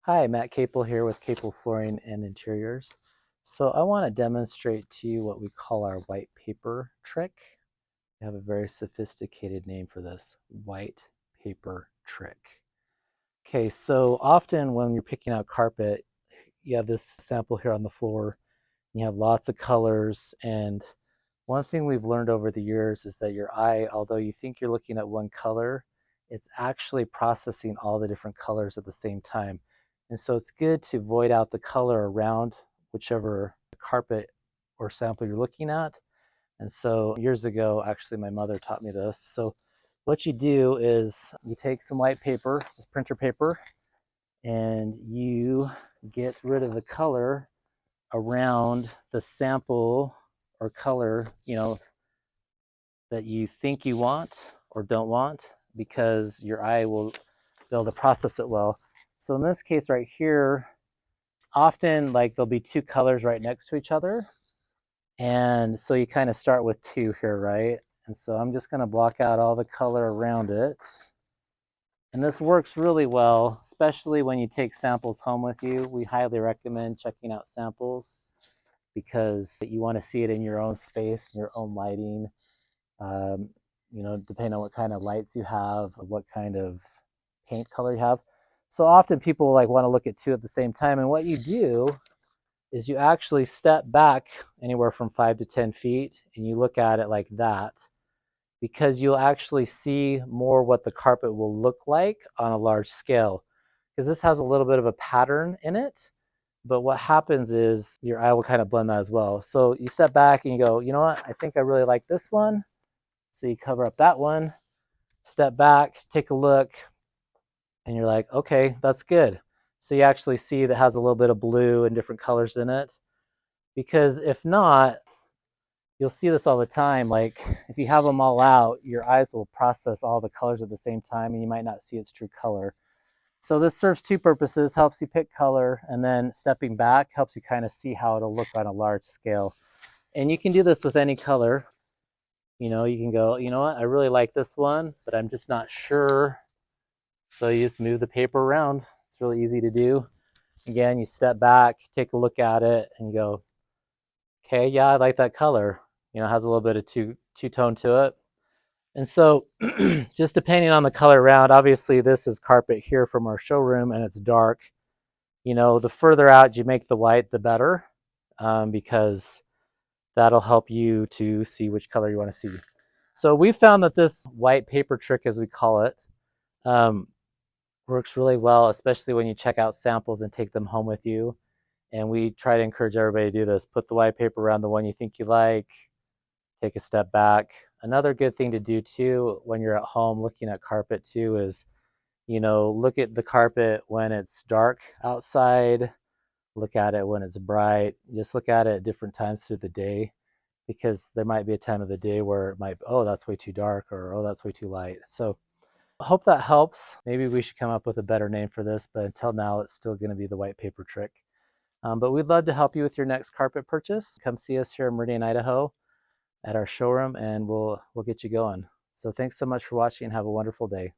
Hi, Matt Capell here with Capell Flooring and Interiors. So I want to demonstrate to you what we call our white paper trick. We have a very sophisticated name for this, white paper trick. Okay, so often when you're picking out carpet, you have this sample here on the floor, you have lots of colors, and one thing we've learned over the years is that your eye, although you think you're looking at one color, it's actually processing all the different colors at the same time. And so it's good to void out the color around whichever carpet or sample you're looking at. And so years ago, actually my mother taught me this. So what you do is you take some white paper, just printer paper, and you get rid of the color around the sample or color, that you think you want or don't want, because your eye will be able to process it well. So in this case right here, often like there'll be two colors right next to each other. And so you kind of start with two here, right? And so I'm just going to block out all the color around it. And this works really well, especially when you take samples home with you. We highly recommend checking out samples because you want to see it in your own space, your own lighting. Depending on what kind of lights you have, what kind of paint color you have. So often people like want to look at two at the same time. And what you do is you actually step back anywhere from 5 to 10 feet and you look at it like that, because you'll actually see more what the carpet will look like on a large scale. Because this has a little bit of a pattern in it. But what happens is your eye will kind of blend that as well. So you step back and you go, you know what, I think I really like this one. So you cover up that one, step back, take a look, and you're like, okay, that's good. So you actually see that has a little bit of blue and different colors in it. Because if not, you'll see this all the time. Like if you have them all out, your eyes will process all the colors at the same time and you might not see its true color. So this serves two purposes, helps you pick color, and then stepping back helps you kind of see how it'll look on a large scale. And you can do this with any color. You can go, you know what, I really like this one, but I'm just not sure. So you just move the paper around. It's really easy to do. Again, you step back, take a look at it, and you go, okay, yeah, I like that color. It has a little bit of two-tone to it. And so just depending on the color around, obviously this is carpet here from our showroom and it's dark. The further out you make the white, the better, because that'll help you to see which color you want to see. So we found that this white paper trick, as we call it, works really well, especially when you check out samples and take them home with you. And we try to encourage everybody to do this. Put the white paper around the one you think you like, take a step back. Another good thing to do too when you're at home looking at carpet too is, look at the carpet when it's dark outside, look at it when it's bright, just look at it at different times through the day, because there might be a time of the day where it might, oh, that's way too dark, or oh, that's way too light. So I hope that helps. Maybe we should come up with a better name for this, but until now it's still going to be the white paper trick. But we'd love to help you with your next carpet purchase. Come see us here in Meridian, Idaho at our showroom, and we'll get you going. So thanks so much for watching and have a wonderful day.